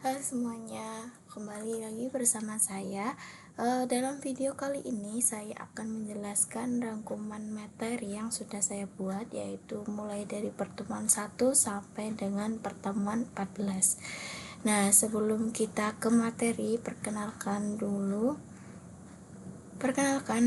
Halo semuanya, kembali lagi bersama saya. Dalam video kali ini saya akan menjelaskan rangkuman materi yang sudah saya buat, yaitu mulai dari pertemuan 1 sampai dengan pertemuan 14. Nah, sebelum kita ke materi, perkenalkan,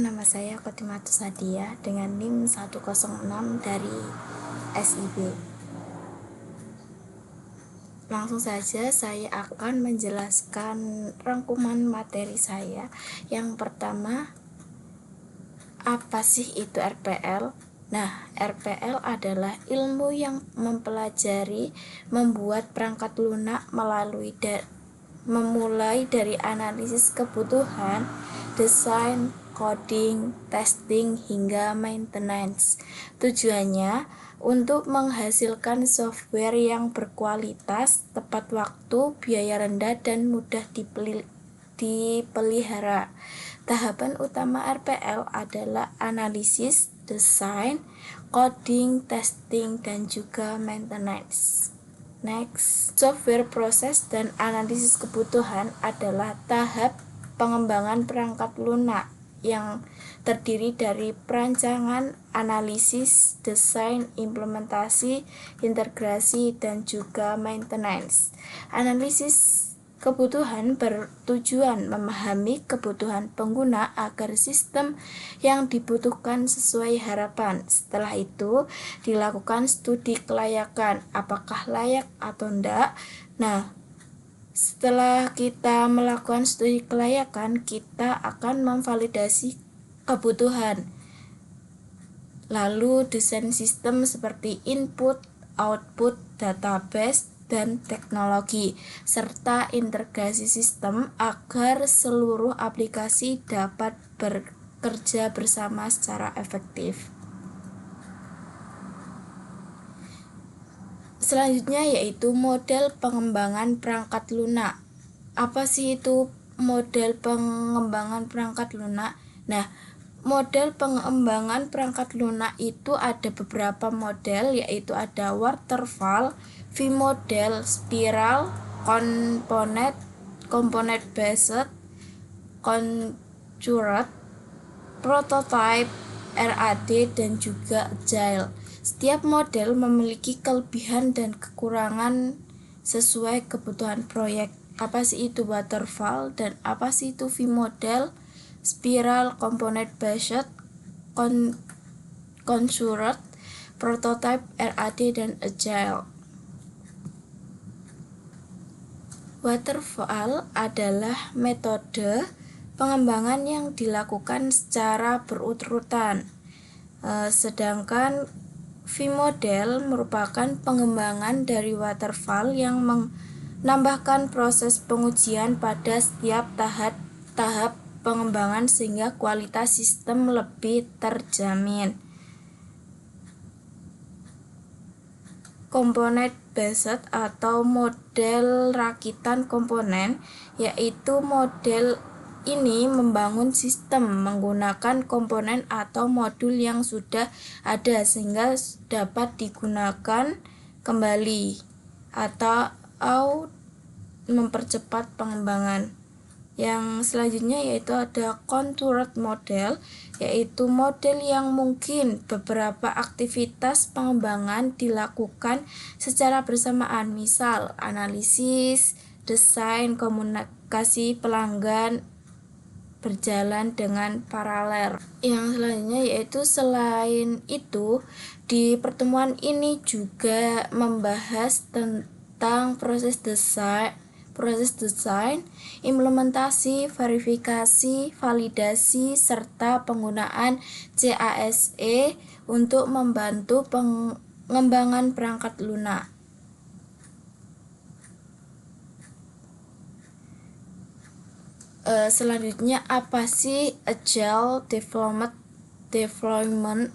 nama saya Khotimatus Hadiah dengan NIM 106 dari SIB. Langsung saja saya akan menjelaskan rangkuman materi saya. Yang pertama, apa sih itu RPL? Nah, RPL adalah ilmu yang mempelajari membuat perangkat lunak memulai dari analisis kebutuhan, desain, coding, testing, hingga maintenance. Tujuannya untuk menghasilkan software yang berkualitas, tepat waktu, biaya rendah, dan mudah dipelihara. Tahapan utama RPL adalah analisis, desain, coding, testing, dan juga maintenance. Next, software proses dan analisis kebutuhan adalah tahap pengembangan perangkat lunak yang terdiri dari perancangan, analisis, desain, implementasi, integrasi, dan juga maintenance. Analisis kebutuhan bertujuan memahami kebutuhan pengguna agar sistem yang dibutuhkan sesuai harapan. Setelah itu, dilakukan studi kelayakan, apakah layak atau tidak. Nah, setelah kita melakukan studi kelayakan, kita akan memvalidasi kebutuhan. Lalu desain sistem seperti input, output, database, dan teknologi, serta integrasi sistem agar seluruh aplikasi dapat bekerja bersama secara efektif. Selanjutnya yaitu model pengembangan perangkat lunak. Apa sih itu model pengembangan perangkat lunak? Nah, model pengembangan perangkat lunak itu ada beberapa model, yaitu ada waterfall, V-model, spiral, component based, contour, prototype, RAD, dan juga agile. Setiap model memiliki kelebihan dan kekurangan sesuai kebutuhan proyek. Apa sih itu waterfall dan apa sih itu V-model, spiral, component based, contour, prototype, RAD, dan agile. Waterfall adalah metode pengembangan yang dilakukan secara berurutan, sedangkan V-model merupakan pengembangan dari waterfall yang menambahkan proses pengujian pada setiap tahap pengembangan sehingga kualitas sistem lebih terjamin. Component based atau model rakitan komponen, yaitu model ini membangun sistem menggunakan komponen atau modul yang sudah ada sehingga dapat digunakan kembali atau mempercepat pengembangan. Yang selanjutnya yaitu ada contoured model, yaitu model yang mungkin beberapa aktivitas pengembangan dilakukan secara bersamaan, misal analisis, desain, komunikasi pelanggan berjalan dengan paralel. Yang selanjutnya yaitu selain itu, di pertemuan ini juga membahas tentang proses desain, implementasi, verifikasi, validasi, serta penggunaan CASE untuk membantu pengembangan perangkat lunak. Selanjutnya, apa sih Agile Deployment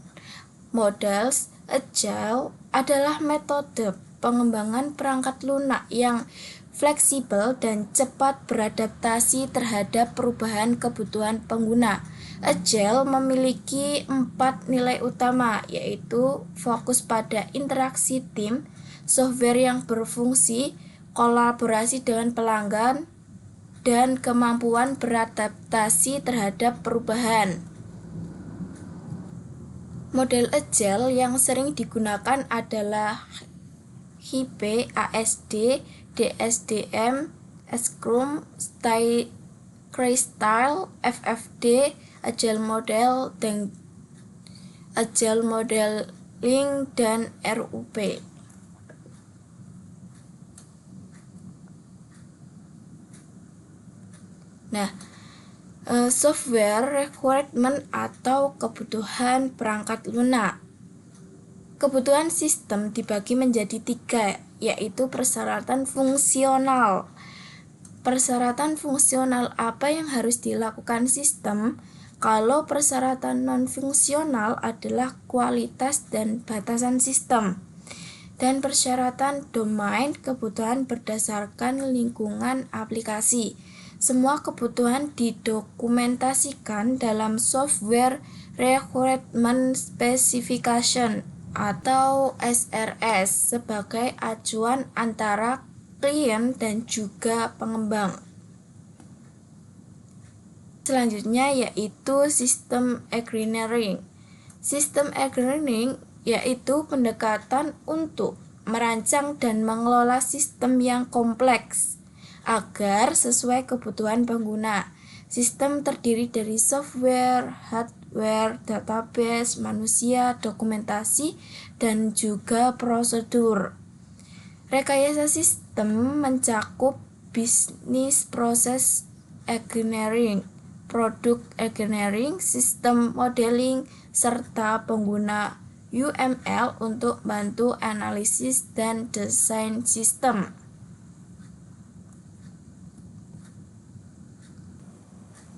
Models? Agile adalah metode pengembangan perangkat lunak yang fleksibel dan cepat beradaptasi terhadap perubahan kebutuhan pengguna. Agile memiliki 4 nilai utama, yaitu fokus pada interaksi tim, software yang berfungsi, kolaborasi dengan pelanggan, dan kemampuan beradaptasi terhadap perubahan. Model Agile yang sering digunakan adalah HIPE, ASD, DSDM, Scrum, Style, FFD, Agile Modeling, dan RUP. Nah, software requirement atau kebutuhan perangkat lunak. Kebutuhan sistem dibagi menjadi 3, yaitu persyaratan fungsional. Persyaratan fungsional apa yang harus dilakukan sistem? Kalau persyaratan non-fungsional adalah kualitas dan batasan sistem. Dan persyaratan domain, kebutuhan berdasarkan lingkungan aplikasi. Semua kebutuhan didokumentasikan dalam Software Requirement Specification atau SRS sebagai acuan antara klien dan juga pengembang. Selanjutnya yaitu System Engineering. System Engineering yaitu pendekatan untuk merancang dan mengelola sistem yang kompleks agar sesuai kebutuhan pengguna. Sistem terdiri dari software, hardware, database, manusia, dokumentasi, dan juga prosedur. Rekayasa sistem mencakup bisnis proses engineering, product engineering, sistem modeling, serta pengguna UML untuk bantu analisis dan desain sistem.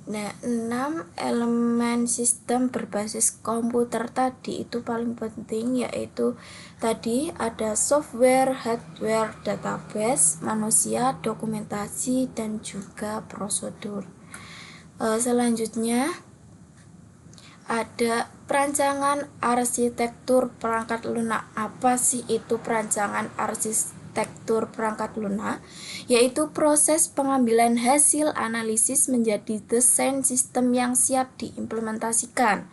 Nah, 6 elemen sistem berbasis komputer tadi itu paling penting, yaitu tadi ada software, hardware, database, manusia, dokumentasi, dan juga prosedur. Selanjutnya ada perancangan arsitektur perangkat lunak. Apa sih itu perancangan arsitektur perangkat lunak? Yaitu proses pengambilan hasil analisis menjadi desain sistem yang siap diimplementasikan.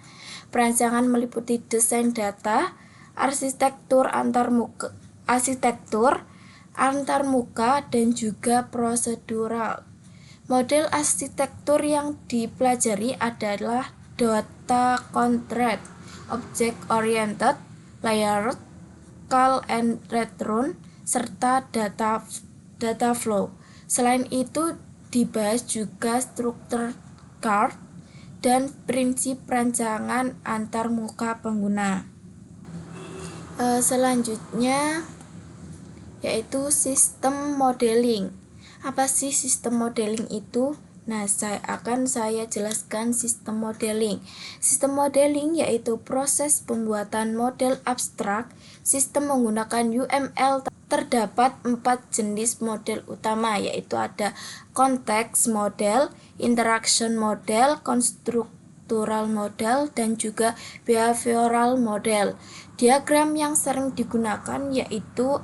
Perancangan meliputi desain data, arsitektur antarmuka, dan juga prosedural. Model arsitektur yang dipelajari adalah data concrete, object oriented, layered, call and return, serta data flow. Selain itu dibahas juga struktur card dan prinsip perancangan antarmuka pengguna. Selanjutnya yaitu sistem modeling. Apa sih sistem modeling itu? Nah, saya jelaskan sistem modeling. Sistem modeling yaitu proses pembuatan model abstrak. Sistem menggunakan UML. Terdapat 4 jenis model utama, yaitu ada konteks model, interaction model, konstruktural model, dan juga behavioral model. Diagram yang sering digunakan yaitu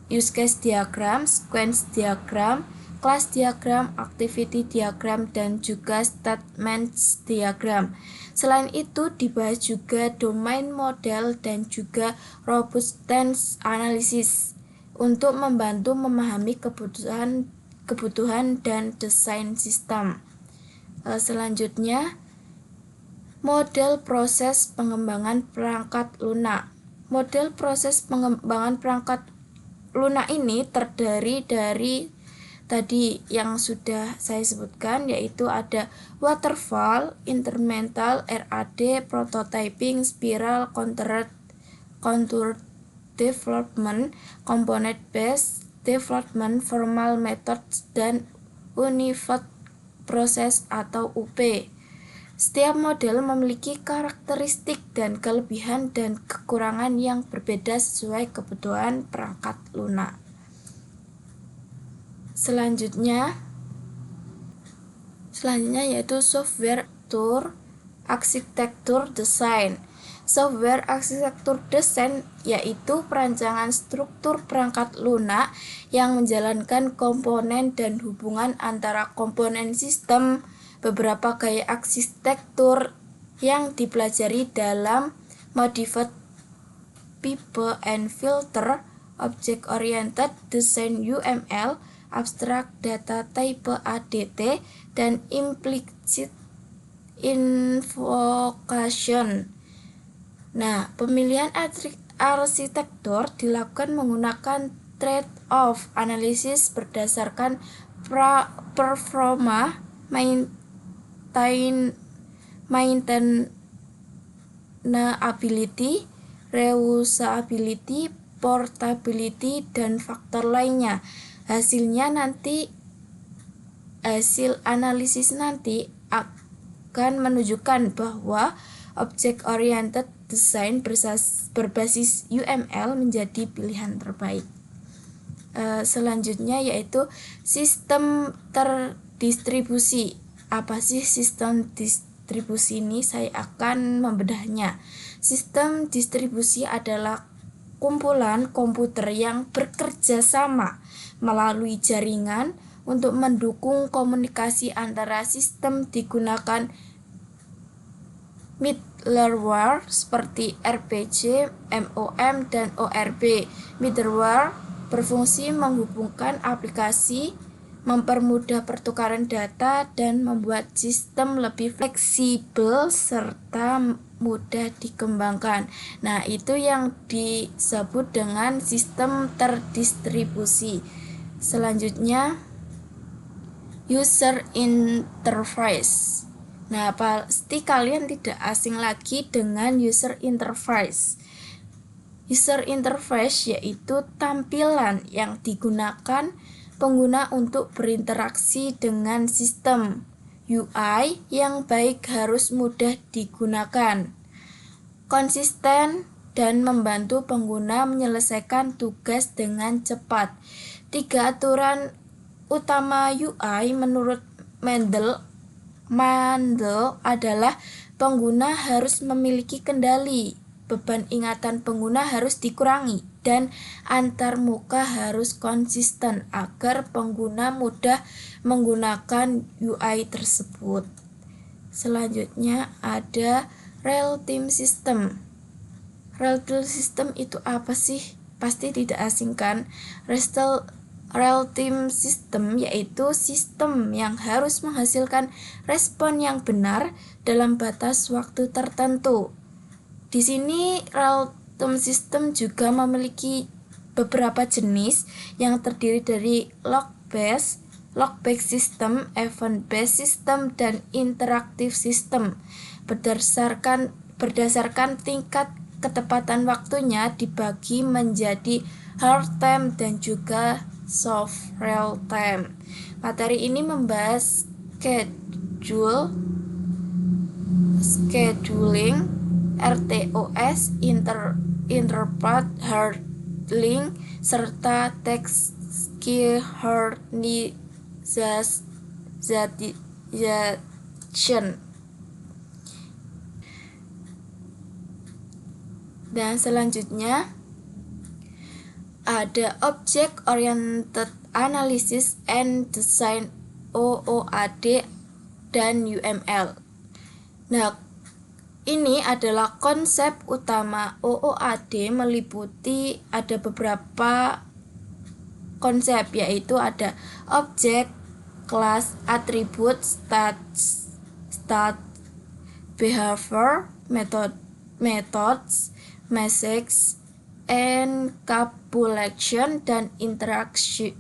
use case diagram, sequence diagram, class diagram, activity diagram, dan juga statement diagram. Selain itu dibahas juga domain model dan juga robustness analysis untuk membantu memahami kebutuhan dan desain sistem. Selanjutnya model proses pengembangan perangkat lunak. Model proses pengembangan perangkat lunak ini terdiri dari tadi yang sudah saya sebutkan, yaitu ada waterfall, incremental, RAD, prototyping, spiral, contour development, component based development, formal methods, dan unified process atau UP. Setiap model memiliki karakteristik dan kelebihan dan kekurangan yang berbeda sesuai kebutuhan perangkat lunak. Selanjutnya yaitu software arsitektur design. software arsitektur desain yaitu perancangan struktur perangkat lunak yang menjalankan komponen dan hubungan antara komponen sistem. Beberapa gaya arsitektur yang dipelajari dalam Modified People and Filter, Object Oriented Design UML, Abstract Data Type ADT, dan Implicit Invocation. Nah, pemilihan arsitektur dilakukan menggunakan trade-off analisis berdasarkan performa, maintainability, reusability, portability, dan faktor lainnya. Hasil analisis nanti akan menunjukkan bahwa object oriented design berbasis UML menjadi pilihan terbaik. Selanjutnya yaitu sistem terdistribusi. Apa sih sistem distribusi ini? Saya akan membedahnya. Sistem distribusi adalah kumpulan komputer yang bekerja sama melalui jaringan untuk mendukung komunikasi antara sistem. Digunakan middleware seperti RPG, MOM, dan ORB. Middleware berfungsi menghubungkan aplikasi, mempermudah pertukaran data, dan membuat sistem lebih fleksibel serta mudah dikembangkan. Nah, itu yang disebut dengan sistem terdistribusi. Selanjutnya, user interface. Nah, pasti kalian tidak asing lagi dengan user interface. User interface yaitu tampilan yang digunakan pengguna untuk berinteraksi dengan sistem. UI yang baik harus mudah digunakan, konsisten, dan membantu pengguna menyelesaikan tugas dengan cepat. 3 aturan utama UI menurut Mendel adalah pengguna harus memiliki kendali, beban ingatan pengguna harus dikurangi, dan antarmuka harus konsisten agar pengguna mudah menggunakan UI tersebut. Selanjutnya ada real-time system. Real-time system itu apa sih? Pasti tidak asing kan? Real-time system yaitu sistem yang harus menghasilkan respon yang benar dalam batas waktu tertentu. Di sini real-time system juga memiliki beberapa jenis yang terdiri dari log-based system, event-based system, dan interactive system. Berdasarkan tingkat ketepatan waktunya dibagi menjadi hard time dan juga soft real time. Materi ini membahas scheduling, RTOS, interrupt handling, serta task harmonization. Dan selanjutnya ada Object Oriented Analysis and Design OOAD dan UML. Nah, ini adalah konsep utama OOAD, meliputi ada beberapa konsep, yaitu ada objek, class, attribute, stat, behavior, methods, message, encapsulation, dan interaction,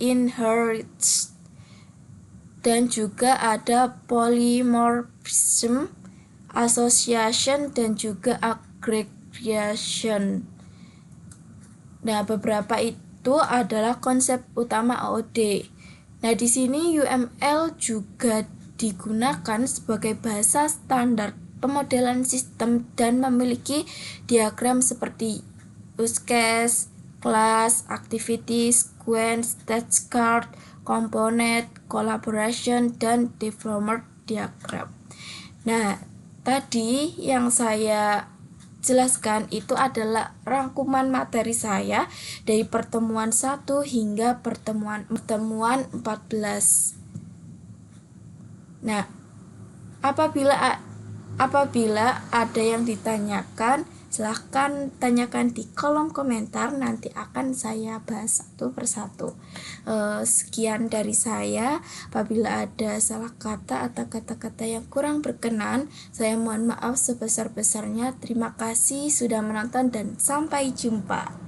inheritance. Dan juga ada polymorphism, association, dan juga aggregation. Nah, beberapa itu adalah konsep utama OOD. Nah, di sini UML juga digunakan sebagai bahasa standar pemodelan sistem dan memiliki diagram seperti use case, class, activity, sequence, stage card, component, collaboration, dan developer diagram. Nah, Tadi yang saya jelaskan itu adalah rangkuman materi saya dari pertemuan 1 hingga pertemuan 14. Nah, apabila ada yang ditanyakan, silahkan tanyakan di kolom komentar, nanti akan saya bahas satu persatu. Sekian dari saya. Apabila ada salah kata atau kata-kata yang kurang berkenan, saya mohon maaf sebesar-besarnya. Terima kasih sudah menonton dan sampai jumpa.